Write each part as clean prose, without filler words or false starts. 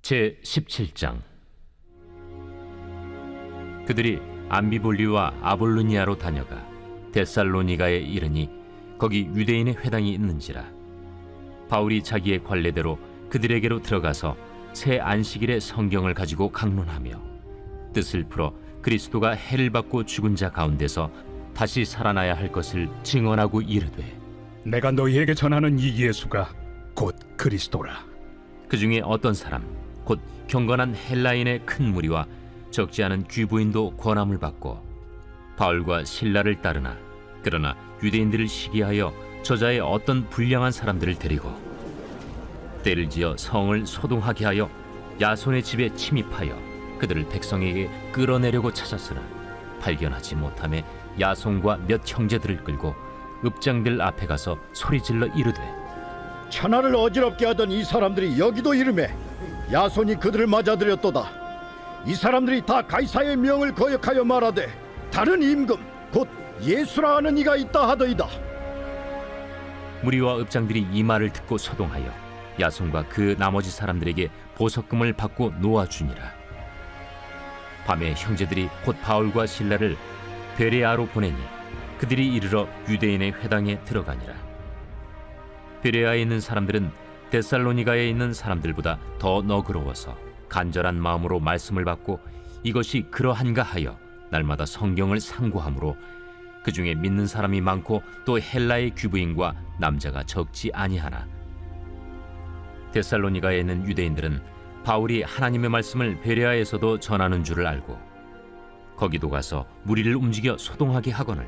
제17장. 그들이 암비볼리와 아볼로니아로 다녀가 데살로니가에 이르니 거기 유대인의 회당이 있는지라. 바울이 자기의 관례대로 그들에게로 들어가서 새 안식일에 성경을 가지고 강론하며 뜻을 풀어 그리스도가 해를 받고 죽은 자 가운데서 다시 살아나야 할 것을 증언하고 이르되, 내가 너희에게 전하는 이 예수가 곧 그리스도라. 그 중에 어떤 사람 곧 경건한 헬라인의 큰 무리와 적지 않은 귀부인도 권함을 받고 바울과 실라를 따르나, 그러나 유대인들을 시기하여 저자의 어떤 불량한 사람들을 데리고 때를 지어 성을 소동하게 하여 야손의 집에 침입하여 그들을 백성에게 끌어내려고 찾았으나 발견하지 못하매 야손과 몇 형제들을 끌고 읍장들 앞에 가서 소리질러 이르되, 천하를 어지럽게 하던 이 사람들이 여기도 이르매 야손이 그들을 맞아들였도다. 이 사람들이 다 가이사의 명을 거역하여 말하되 다른 임금 곧 예수라 하는 이가 있다 하더이다. 무리와 읍장들이 이 말을 듣고 소동하여 야손과 그 나머지 사람들에게 보석금을 받고 놓아주니라. 밤에 형제들이 곧 바울과 실라를 베레아로 보내니 그들이 이르러 유대인의 회당에 들어가니라. 베레아에 있는 사람들은 데살로니가에 있는 사람들보다 더 너그러워서 간절한 마음으로 말씀을 받고 이것이 그러한가 하여 날마다 성경을 상고하므로 그 중에 믿는 사람이 많고 또 헬라의 귀부인과 남자가 적지 아니하나, 데살로니가에 있는 유대인들은 바울이 하나님의 말씀을 베레아에서도 전하는 줄을 알고 거기도 가서 무리를 움직여 소동하게 하거늘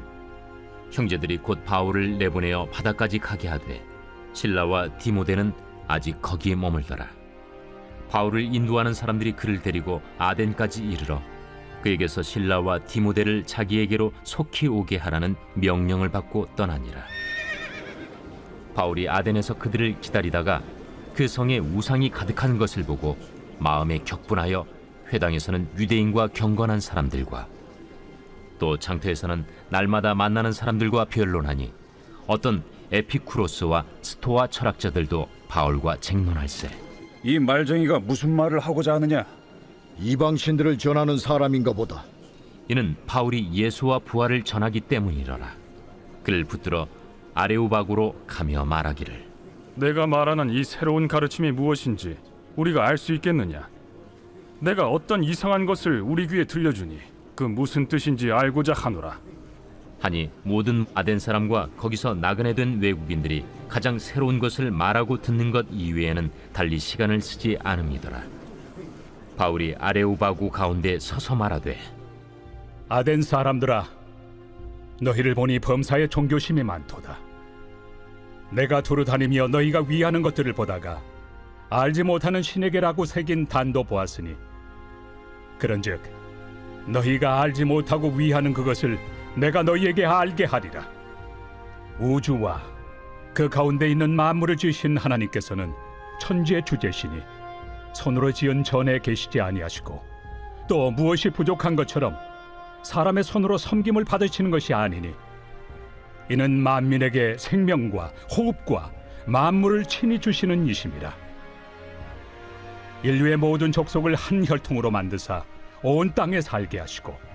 형제들이 곧 바울을 내보내어 바다까지 가게 하되 실라와 디모데는 아직 거기에 머물더라. 바울을 인도하는 사람들이 그를 데리고 아덴까지 이르러 그에게서 실라와 디모데를 자기에게로 속히 오게 하라는 명령을 받고 떠나니라. 바울이 아덴에서 그들을 기다리다가 그 성에 우상이 가득한 것을 보고 마음에 격분하여 회당에서는 유대인과 경건한 사람들과 또 장터에서는 날마다 만나는 사람들과 변론하니 어떤 에피쿠로스와 스토아 철학자들도 바울과 쟁론할세. 이 말쟁이가 무슨 말을 하고자 하느냐? 이방신들을 전하는 사람인가 보다. 이는 바울이 예수와 부활을 전하기 때문이러라. 그를 붙들어 아레오바고로 가며 말하기를, 내가 말하는 이 새로운 가르침이 무엇인지 우리가 알 수 있겠느냐? 내가 어떤 이상한 것을 우리 귀에 들려주니 그 무슨 뜻인지 알고자 하노라. 하니 모든 아덴 사람과 거기서 나그네 된 외국인들이 가장 새로운 것을 말하고 듣는 것 이외에는 달리 시간을 쓰지 않음이더라. 바울이 아레오바고 가운데 서서 말하되, 아덴 사람들아, 너희를 보니 범사에 종교심이 많도다. 내가 두루 다니며 너희가 위하는 것들을 보다가 알지 못하는 신에게라고 새긴 단도 보았으니 그런즉 너희가 알지 못하고 위하는 그것을 내가 너희에게 알게 하리라. 우주와 그 가운데 있는 만물을 지으신 하나님께서는 천지의 주제시니 손으로 지은 전에 계시지 아니하시고 또 무엇이 부족한 것처럼 사람의 손으로 섬김을 받으시는 것이 아니니 이는 만민에게 생명과 호흡과 만물을 친히 주시는 이심이라. 인류의 모든 족속을 한 혈통으로 만드사 온 땅에 살게 하시고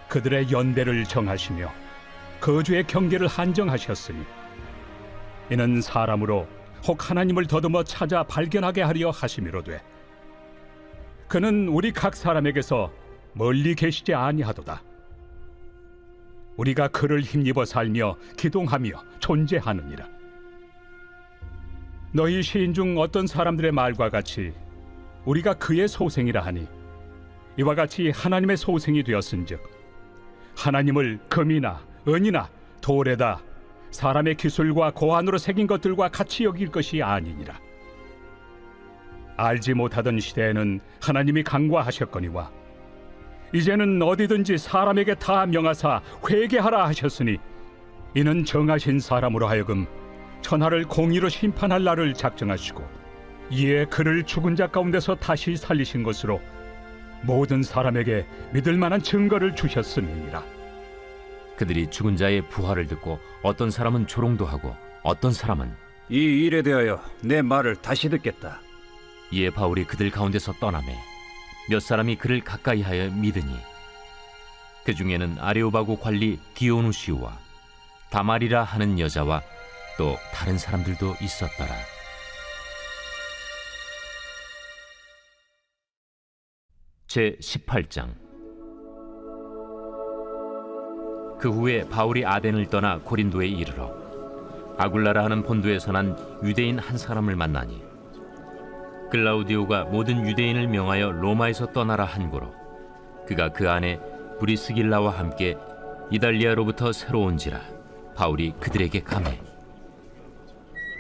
그들의 연대를 정하시며 거주의 경계를 한정하셨으니 이는 사람으로 혹 하나님을 더듬어 찾아 발견하게 하려 하심이로되 그는 우리 각 사람에게서 멀리 계시지 아니하도다. 우리가 그를 힘입어 살며 기동하며 존재하느니라. 너희 시인 중 어떤 사람들의 말과 같이 우리가 그의 소생이라 하니 이와 같이 하나님의 소생이 되었은즉 하나님을 금이나 은이나 돌에다 사람의 기술과 고안으로 새긴 것들과 같이 여길 것이 아니니라. 알지 못하던 시대에는 하나님이 간과하셨거니와 이제는 어디든지 사람에게 다 명하사 회개하라 하셨으니 이는 정하신 사람으로 하여금 천하를 공의로 심판할 날을 작정하시고 이에 그를 죽은 자 가운데서 다시 살리신 것으로 모든 사람에게 믿을 만한 증거를 주셨음이니라. 그들이 죽은 자의 부활을 듣고 어떤 사람은 조롱도 하고 어떤 사람은 이 일에 대하여 내 말을 다시 듣겠다. 이에 바울이 그들 가운데서 떠나매 몇 사람이 그를 가까이하여 믿으니 그 중에는 아레오바고 관리 디오누시우와 다말이라 하는 여자와 또 다른 사람들도 있었더라. 제 18장. 그 후에 바울이 아덴을 떠나 고린도에 이르러 아굴라라 하는 본도에서 난 유대인 한 사람을 만나니 글라우디오가 모든 유대인을 명하여 로마에서 떠나라 한고로 그가 그 안에 브리스길라와 함께 이달리아로부터 새로 온지라 바울이 그들에게 가매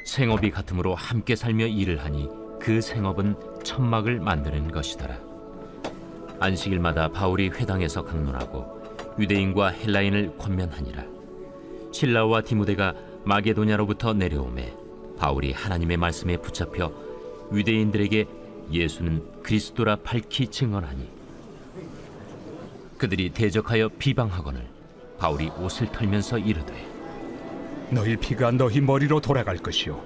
생업이 같으므로 함께 살며 일을 하니 그 생업은 천막을 만드는 것이더라. 안식일마다 바울이 회당에서 강론하고 유대인과 헬라인을 권면하니라. 실라와 디모데가 마게도냐로부터 내려오매 바울이 하나님의 말씀에 붙잡혀 유대인들에게 예수는 그리스도라 밝히 증언하니 그들이 대적하여 비방하거늘 바울이 옷을 털면서 이르되 너희 피가 너희 머리로 돌아갈 것이요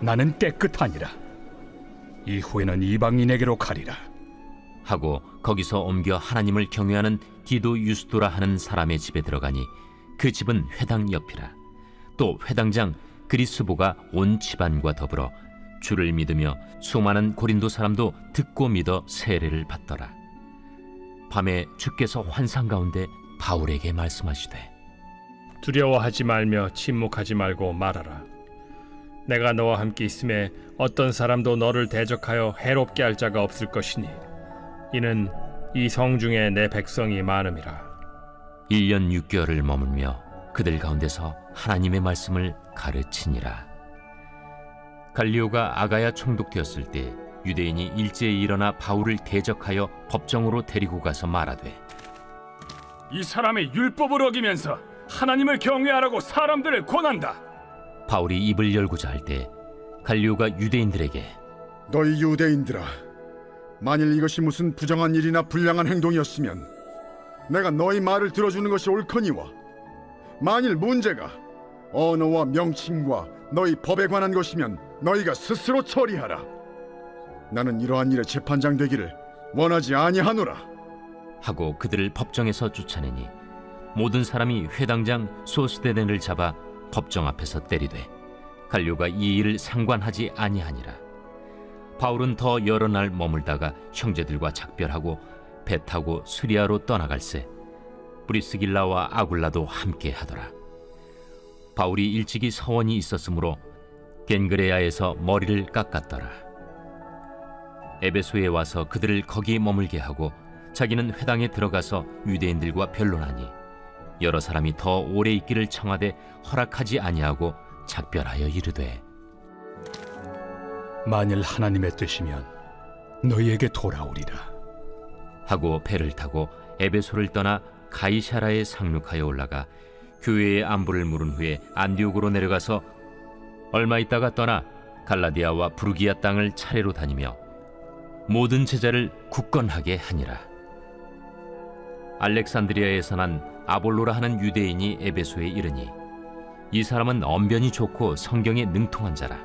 나는 깨끗하니라. 이후에는 이방인에게로 가리라. 하고 거기서 옮겨 하나님을 경외하는 디도 유스도라 하는 사람의 집에 들어가니 그 집은 회당 옆이라. 또 회당장 그리스보가 온 집안과 더불어 주를 믿으며 수많은 고린도 사람도 듣고 믿어 세례를 받더라. 밤에 주께서 환상 가운데 바울에게 말씀하시되 두려워하지 말며 침묵하지 말고 말하라. 내가 너와 함께 있음에 어떤 사람도 너를 대적하여 해롭게 할 자가 없을 것이니 이는 이 성 중에 내 백성이 많음이라. 1년 6개월을 머물며 그들 가운데서 하나님의 말씀을 가르치니라. 갈리오가 아가야 총독되었을 때 유대인이 일제히 일어나 바울을 대적하여 법정으로 데리고 가서 말하되 이 사람의 율법을 어기면서 하나님을 경외하라고 사람들을 권한다. 바울이 입을 열고자 할 때 갈리오가 유대인들에게 너희 유대인들아, 만일 이것이 무슨 부정한 일이나 불량한 행동이었으면 내가 너희 말을 들어주는 것이 옳거니와 만일 문제가 언어와 명칭과 너희 법에 관한 것이면 너희가 스스로 처리하라. 나는 이러한 일에 재판장 되기를 원하지 아니하노라. 하고 그들을 법정에서 쫓아내니 모든 사람이 회당장 소스데넨을 잡아 법정 앞에서 때리되 갈료가 이 일을 상관하지 아니하니라. 바울은 더 여러 날 머물다가 형제들과 작별하고 배 타고 수리아로 떠나갈새 브리스길라와 아굴라도 함께 하더라. 바울이 일찍이 서원이 있었으므로 겐그레아에서 머리를 깎았더라. 에베소에 와서 그들을 거기 머물게 하고 자기는 회당에 들어가서 유대인들과 변론하니 여러 사람이 더 오래 있기를 청하되 허락하지 아니하고 작별하여 이르되 만일 하나님의 뜻이면 너희에게 돌아오리라. 하고 배를 타고 에베소를 떠나 가이사라에 상륙하여 올라가 교회의 안부를 물은 후에 안디옥으로 내려가서 얼마 있다가 떠나 갈라디아와 부르기아 땅을 차례로 다니며 모든 제자를 굳건하게 하니라. 알렉산드리아에서 난 아볼로라 하는 유대인이 에베소에 이르니 이 사람은 언변이 좋고 성경에 능통한 자라.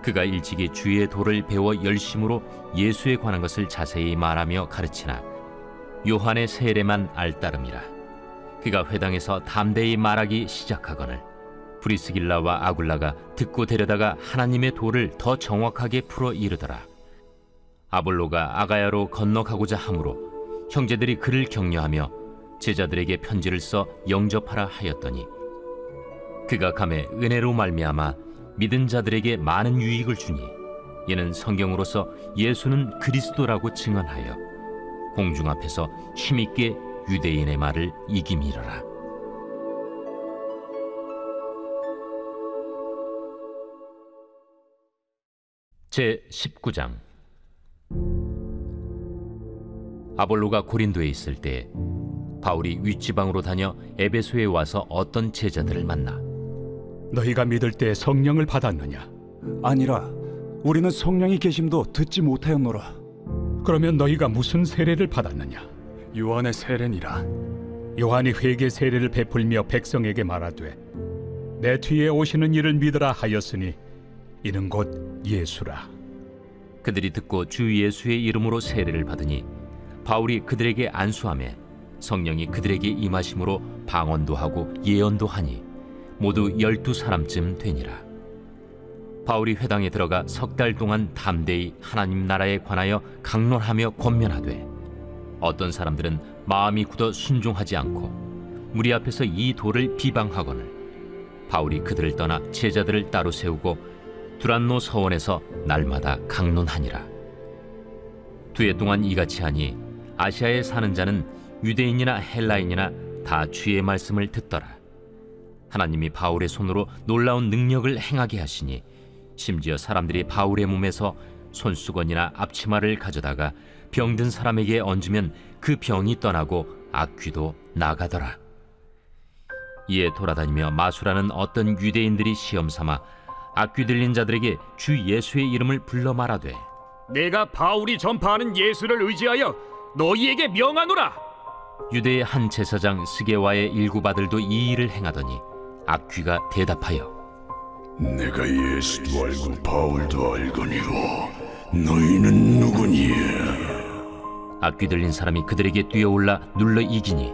그가 일찍이 주의 도를 배워 열심으로 예수에 관한 것을 자세히 말하며 가르치나 요한의 세례만 알따름이라. 그가 회당에서 담대히 말하기 시작하거늘 브리스길라와 아굴라가 듣고 데려다가 하나님의 도를 더 정확하게 풀어 이르더라. 아볼로가 아가야로 건너가고자 하므로 형제들이 그를 격려하며 제자들에게 편지를 써 영접하라 하였더니 그가 감에 은혜로 말미암아 믿은 자들에게 많은 유익을 주니 이는 성경으로서 예수는 그리스도라고 증언하여 공중 앞에서 힘있게 유대인의 말을 이기미러라. 제 19장. 아볼로가 고린도에 있을 때 바울이 윗지방으로 다녀 에베소에 와서 어떤 제자들을 만나 너희가 믿을 때 성령을 받았느냐? 아니라 우리는 성령이 계심도 듣지 못하였노라. 그러면 너희가 무슨 세례를 받았느냐? 요한의 세례니라. 요한이 회개 세례를 베풀며 백성에게 말하되 내 뒤에 오시는 이를 믿으라 하였으니 이는 곧 예수라. 그들이 듣고 주 예수의 이름으로 세례를 받으니 바울이 그들에게 안수하매 성령이 그들에게 임하심으로 방언도 하고 예언도 하니 모두 12사람쯤 되니라. 바울이 회당에 들어가 석 달 동안 담대히 하나님 나라에 관하여 강론하며 권면하되 어떤 사람들은 마음이 굳어 순종하지 않고 무리 앞에서 이 도를 비방하거늘 바울이 그들을 떠나 제자들을 따로 세우고 두란노 서원에서 날마다 강론하니라. 2해 동안 이같이 하니 아시아에 사는 자는 유대인이나 헬라인이나 다 주의 말씀을 듣더라. 하나님이 바울의 손으로 놀라운 능력을 행하게 하시니 심지어 사람들이 바울의 몸에서 손수건이나 앞치마를 가져다가 병든 사람에게 얹으면 그 병이 떠나고 악귀도 나가더라. 이에 돌아다니며 마술하는 어떤 유대인들이 시험 삼아 악귀 들린 자들에게 주 예수의 이름을 불러 말하되 내가 바울이 전파하는 예수를 의지하여 너희에게 명하노라. 유대의 한 제사장 스게와의 일곱 아들도 이 일을 행하더니 악귀가 대답하여 내가 예수도 알고 바울도 알거니와 너희는 누구니에? 악귀 들린 사람이 그들에게 뛰어올라 눌러 이기니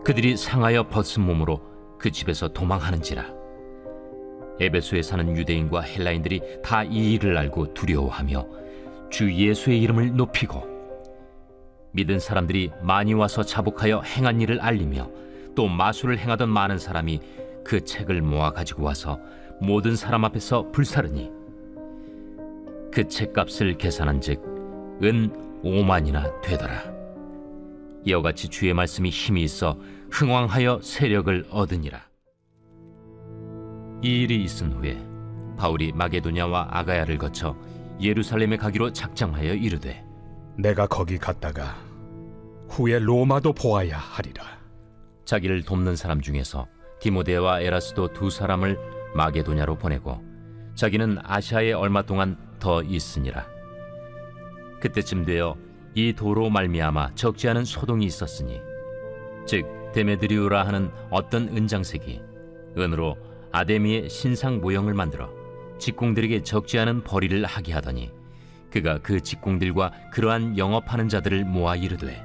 그들이 상하여 벗은 몸으로 그 집에서 도망하는지라. 에베소에 사는 유대인과 헬라인들이 다 이 일을 알고 두려워하며 주 예수의 이름을 높이고 믿은 사람들이 많이 와서 자복하여 행한 일을 알리며 또 마술을 행하던 많은 사람이 그 책을 모아 가지고 와서 모든 사람 앞에서 불사르니 그 책값을 계산한즉 은 5만이나 되더라. 이와 같이 주의 말씀이 힘이 있어 흥왕하여 세력을 얻으니라. 이 일이 있은 후에 바울이 마게도냐와 아가야를 거쳐 예루살렘에 가기로 작정하여 이르되 내가 거기 갔다가 후에 로마도 보아야 하리라. 자기를 돕는 사람 중에서 디모데와 에라스도 2사람을 마게도냐로 보내고 자기는 아시아에 얼마 동안 더 있으니라. 그때쯤 되어 이 도로 말미암아 적지 않은 소동이 있었으니 즉 데메드리우라 하는 어떤 은장색이 은으로 아데미의 신상 모형을 만들어 직공들에게 적지 않은 벌이를 하게 하더니 그가 그 직공들과 그러한 영업하는 자들을 모아 이르되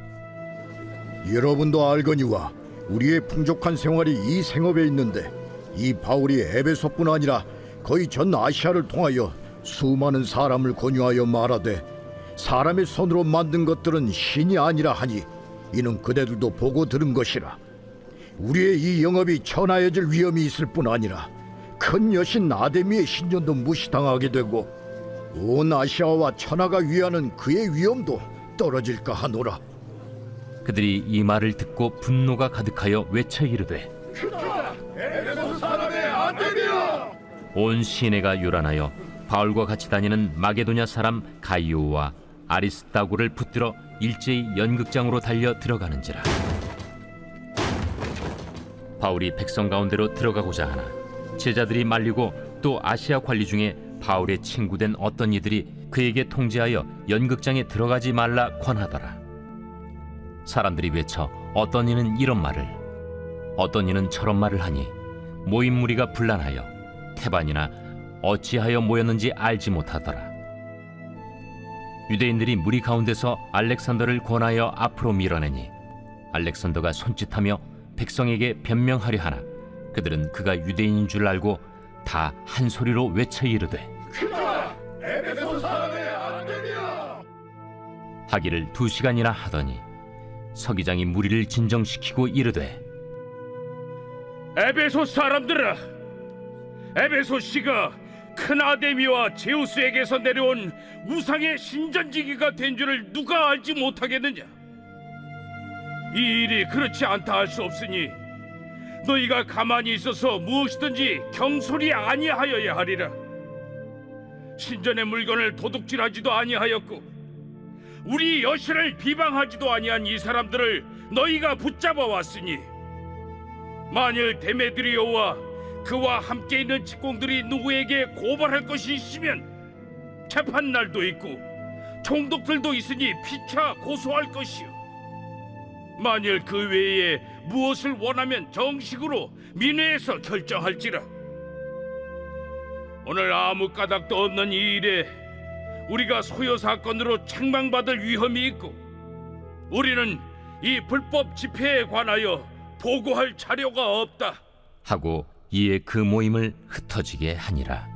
여러분도 알거니와 우리의 풍족한 생활이 이 생업에 있는데 이 바울이 에베소뿐 아니라 거의 전 아시아를 통하여 수많은 사람을 권유하여 말하되 사람의 손으로 만든 것들은 신이 아니라 하니 이는 그대들도 보고 들은 것이라. 우리의 이 영업이 천하여질 위험이 있을 뿐 아니라 큰 여신 아데미의 신전도 무시당하게 되고 온 아시아와 천하가 위하는 그의 위엄도 떨어질까 하노라. 그들이 이 말을 듣고 분노가 가득하여 외쳐 이르되 온 시내가 요란하여 바울과 같이 다니는 마게도냐 사람 가이오와 아리스다고를 붙들어 일제히 연극장으로 달려 들어가는지라. 바울이 백성 가운데로 들어가고자 하나 제자들이 말리고 또 아시아 관리 중에 바울의 친구된 어떤 이들이 그에게 통지하여 연극장에 들어가지 말라 권하더라. 사람들이 외쳐 어떤 이는 이런 말을 어떤 이는 저런 말을 하니 모인 무리가 분란하여 태반이나 어찌하여 모였는지 알지 못하더라. 유대인들이 무리 가운데서 알렉산더를 권하여 앞으로 밀어내니 알렉산더가 손짓하며 백성에게 변명하려 하나 그들은 그가 유대인인 줄 알고 다 한 소리로 외쳐 이르되 하기를 2시간이나 하더니 서기장이 무리를 진정시키고 이르되 에베소 사람들아, 에베소 씨가 큰 아데미와 제우스에게서 내려온 우상의 신전지기가 된 줄을 누가 알지 못하겠느냐? 이 일이 그렇지 않다 할 수 없으니 너희가 가만히 있어서 무엇이든지 경솔히 아니하여야 하리라. 신전의 물건을 도둑질하지도 아니하였고 우리 여신을 비방하지도 아니한 이 사람들을 너희가 붙잡아 왔으니 만일 데메드리오와 그와 함께 있는 직공들이 누구에게 고발할 것이 있으면 재판날도 있고 총독들도 있으니 피차 고소할 것이요 만일 그 외에 무엇을 원하면 정식으로 민회에서 결정할지라. 오늘 아무 까닭도 없는 이 일에 우리가 소요 사건으로 책망받을 위험이 있고 우리는 이 불법 집회에 관하여 보고할 자료가 없다 하고 이에 그 모임을 흩어지게 하니라.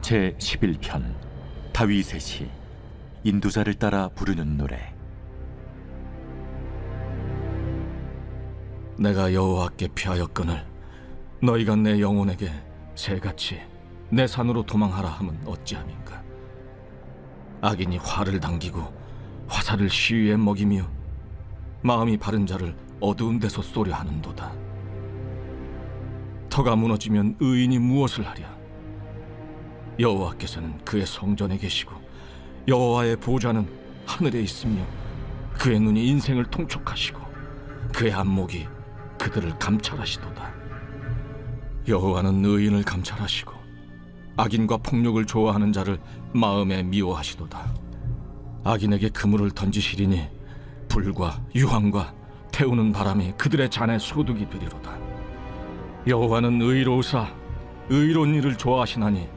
제 11편 다윗의 시 인도자를 따라 부르는 노래. 내가 여호와께 피하였거늘 너희가 내 영혼에게 새같이 내 산으로 도망하라 함은 어찌함인가. 악인이 화를 당기고 화살을 시위에 먹이며 마음이 바른 자를 어두운 데서 쏘려 하는도다. 터가 무너지면 의인이 무엇을 하랴. 여호와께서는 그의 성전에 계시고 여호와의 보좌는 하늘에 있으며 그의 눈이 인생을 통촉하시고 그의 안목이 그들을 감찰하시도다. 여호와는 의인을 감찰하시고 악인과 폭력을 좋아하는 자를 마음에 미워하시도다. 악인에게 그물을 던지시리니 불과 유황과 태우는 바람이 그들의 잔에 소득이 되리로다. 여호와는 의로우사 의로운 일을 좋아하시나니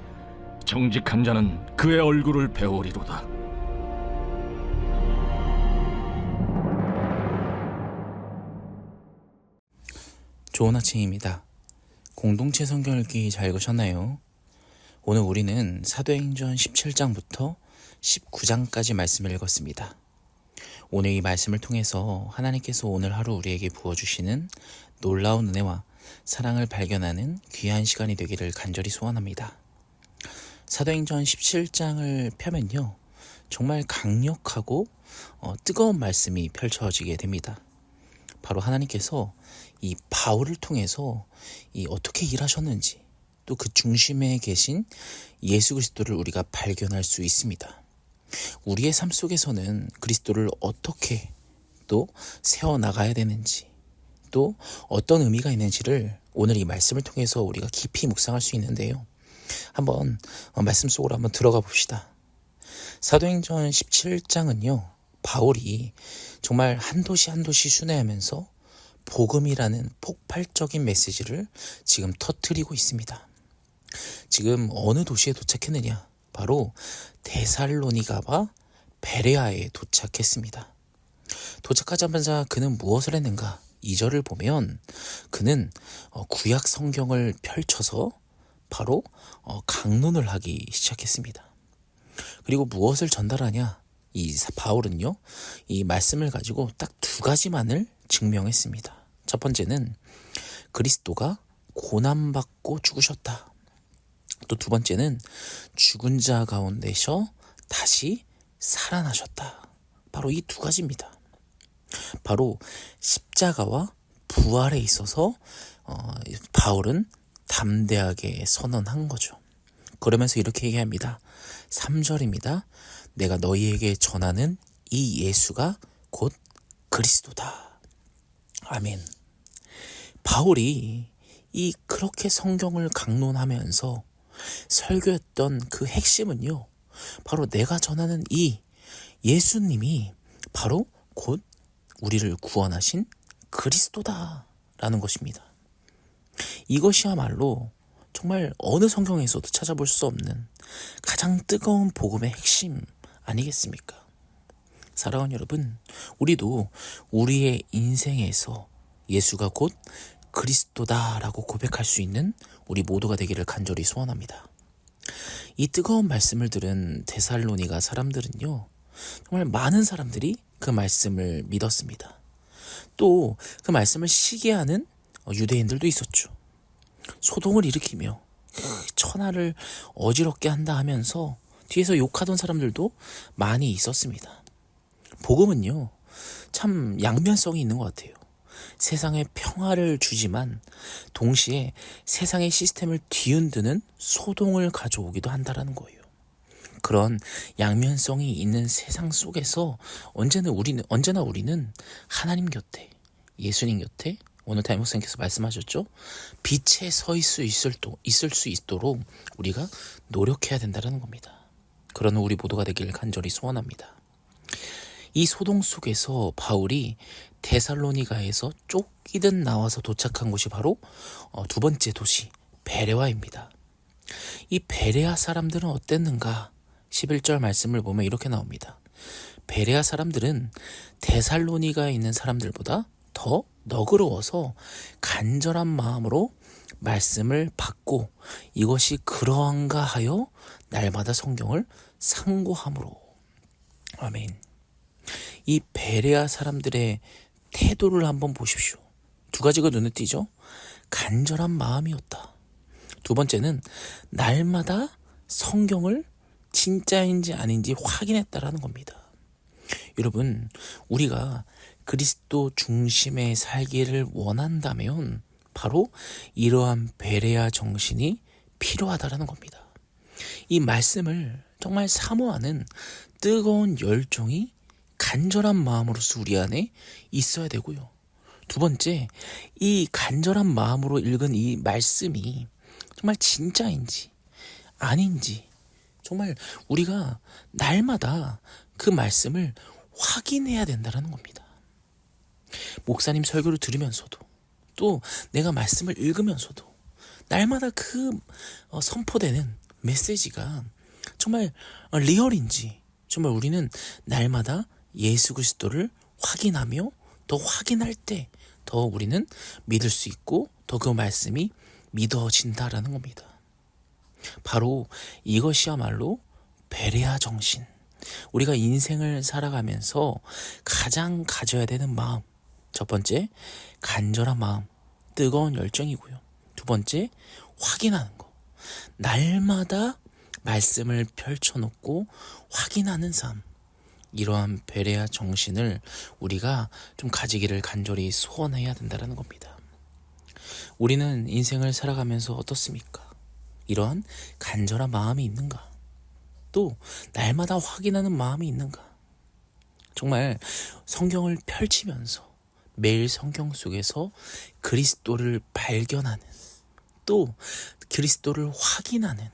정직한 자는 그의 얼굴을 배우리로다. 좋은 아침입니다. 공동체 성경 읽기 잘 읽으셨나요? 오늘 우리는 사도행전 17장부터 19장까지 말씀을 읽었습니다. 오늘 이 말씀을 통해서 하나님께서 오늘 하루 우리에게 부어주시는 놀라운 은혜와 사랑을 발견하는 귀한 시간이 되기를 간절히 소원합니다. 사도행전 17장을 펴면요, 정말 강력하고 뜨거운 말씀이 펼쳐지게 됩니다. 바로 하나님께서 이 바울을 통해서 어떻게 일하셨는지, 또 그 중심에 계신 예수 그리스도를 우리가 발견할 수 있습니다. 우리의 삶 속에서는 그리스도를 어떻게 또 세워나가야 되는지, 또 어떤 의미가 있는지를 오늘 이 말씀을 통해서 우리가 깊이 묵상할 수 있는데요. 한번 말씀 속으로 한번 들어가 봅시다. 사도행전 17장은요, 바울이 정말 한 도시 한 도시 순회하면서 복음이라는 폭발적인 메시지를 지금 터뜨리고 있습니다. 지금 어느 도시에 도착했느냐? 바로 데살로니가와 베레아에 도착했습니다. 도착하자마자 그는 무엇을 했는가? 2절을 보면 그는 구약 성경을 펼쳐서 바로 강론을 하기 시작했습니다. 그리고 무엇을 전달하냐? 이 바울은요, 이 말씀을 가지고 딱 두 가지만을 증명했습니다. 첫 번째는 그리스도가 고난받고 죽으셨다. 또 두 번째는 죽은 자 가운데서 다시 살아나셨다. 바로 이 두 가지입니다. 바로 십자가와 부활에 있어서 바울은 담대하게 선언한 거죠. 그러면서 이렇게 얘기합니다. 3절입니다. 내가 너희에게 전하는 이 예수가 곧 그리스도다. 아멘. 바울이 그렇게 성경을 강론하면서 설교했던 그 핵심은요, 바로 내가 전하는 이 예수님이 바로 곧 우리를 구원하신 그리스도다라는 것입니다. 이것이야말로 정말 어느 성경에서도 찾아볼 수 없는 가장 뜨거운 복음의 핵심 아니겠습니까? 사랑하는 여러분, 우리도 우리의 인생에서 예수가 곧 그리스도다라고 고백할 수 있는 우리 모두가 되기를 간절히 소원합니다. 이 뜨거운 말씀을 들은 데살로니가 사람들은요, 정말 많은 사람들이 그 말씀을 믿었습니다. 또 그 말씀을 시기하는 유대인들도 있었죠. 소동을 일으키며 천하를 어지럽게 한다 하면서 뒤에서 욕하던 사람들도 많이 있었습니다. 복음은요, 참 양면성이 있는 것 같아요. 세상에 평화를 주지만 동시에 세상의 시스템을 뒤흔드는 소동을 가져오기도 한다라는 거예요. 그런 양면성이 있는 세상 속에서 언제나 우리는 하나님 곁에, 예수님 곁에, 오늘 다임목사님께서 말씀하셨죠? 빛에 서 있을 수 있도록 우리가 노력해야 된다는 겁니다. 그런 우리 모두가 되기를 간절히 소원합니다. 이 소동 속에서 바울이 데살로니가에서 쫓기듯 나와서 도착한 곳이 바로 두 번째 도시 베레아입니다. 이 베레아 사람들은 어땠는가? 11절 말씀을 보면 이렇게 나옵니다. 베레아 사람들은 데살로니가에 있는 사람들보다 더 너그러워서 간절한 마음으로 말씀을 받고 이것이 그러한가 하여 날마다 성경을 상고함으로. 아멘. 이 베레아 사람들의 태도를 한번 보십시오. 두 가지가 눈에 띄죠. 간절한 마음이었다. 두 번째는 날마다 성경을 진짜인지 아닌지 확인했다라는 겁니다. 여러분, 우리가 그리스도 중심의 살기를 원한다면 바로 이러한 베레아 정신이 필요하다라는 겁니다. 이 말씀을 정말 사모하는 뜨거운 열정이 간절한 마음으로서 우리 안에 있어야 되고요. 두 번째, 이 간절한 마음으로 읽은 이 말씀이 정말 진짜인지 아닌지 정말 우리가 날마다 그 말씀을 확인해야 된다는 겁니다. 목사님 설교를 들으면서도 또 내가 말씀을 읽으면서도 날마다 그 선포되는 메시지가 정말 리얼인지 정말 우리는 날마다 예수 그리스도를 확인하며 더 확인할 때 더 우리는 믿을 수 있고 더 그 말씀이 믿어진다라는 겁니다. 바로 이것이야말로 베레아 정신. 우리가 인생을 살아가면서 가장 가져야 되는 마음. 첫 번째, 간절한 마음, 뜨거운 열정이고요. 두 번째, 확인하는 거. 날마다 말씀을 펼쳐놓고 확인하는 삶. 이러한 베레아 정신을 우리가 좀 가지기를 간절히 소원해야 된다는 겁니다. 우리는 인생을 살아가면서 어떻습니까? 이러한 간절한 마음이 있는가? 또 날마다 확인하는 마음이 있는가? 정말 성경을 펼치면서 매일 성경 속에서 그리스도를 발견하는 또 그리스도를 확인하는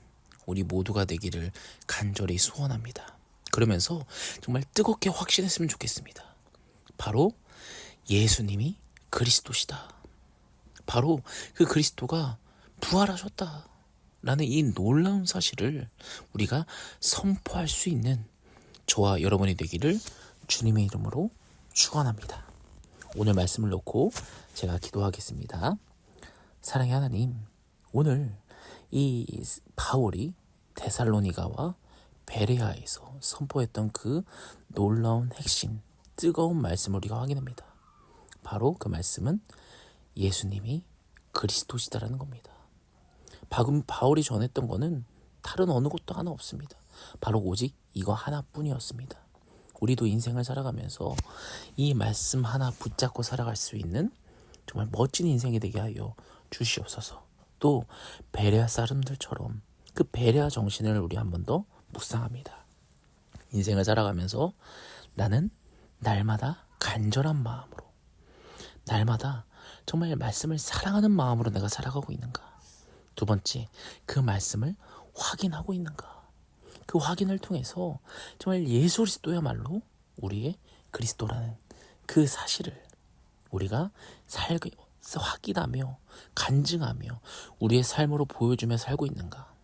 우리 모두가 되기를 간절히 소원합니다. 그러면서 정말 뜨겁게 확신했으면 좋겠습니다. 바로 예수님이 그리스도시다. 바로 그 그리스도가 부활하셨다. 라는 이 놀라운 사실을 우리가 선포할 수 있는 저와 여러분이 되기를 주님의 이름으로 축원합니다. 오늘 말씀을 놓고 제가 기도하겠습니다. 사랑의 하나님, 오늘 이 바울이 데살로니가와 베레아에서 선포했던 그 놀라운 핵심, 뜨거운 말씀을 우리가 확인합니다. 바로 그 말씀은 예수님이 그리스도시다라는 겁니다. 방금 바울이 전했던 거는 다른 어느 것도 하나 없습니다. 바로 오직 이거 하나뿐이었습니다. 우리도 인생을 살아가면서 이 말씀 하나 붙잡고 살아갈 수 있는 정말 멋진 인생이 되게 하여 주시옵소서. 또 베레아 사람들처럼 그 베레아 정신을 우리 한 번 더 묵상합니다. 인생을 살아가면서 나는 날마다 간절한 마음으로, 날마다 정말 말씀을 사랑하는 마음으로 내가 살아가고 있는가? 두 번째, 그 말씀을 확인하고 있는가? 그 확인을 통해서 정말 예수 그리스도야말로 우리의 그리스도라는 그 사실을 우리가 확인하며 간증하며 우리의 삶으로 보여주며 살고 있는가?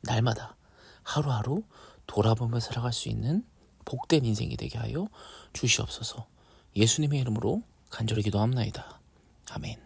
날마다 하루하루 돌아보며 살아갈 수 있는 복된 인생이 되게 하여 주시옵소서. 예수님의 이름으로 간절히 기도합나이다. 아멘.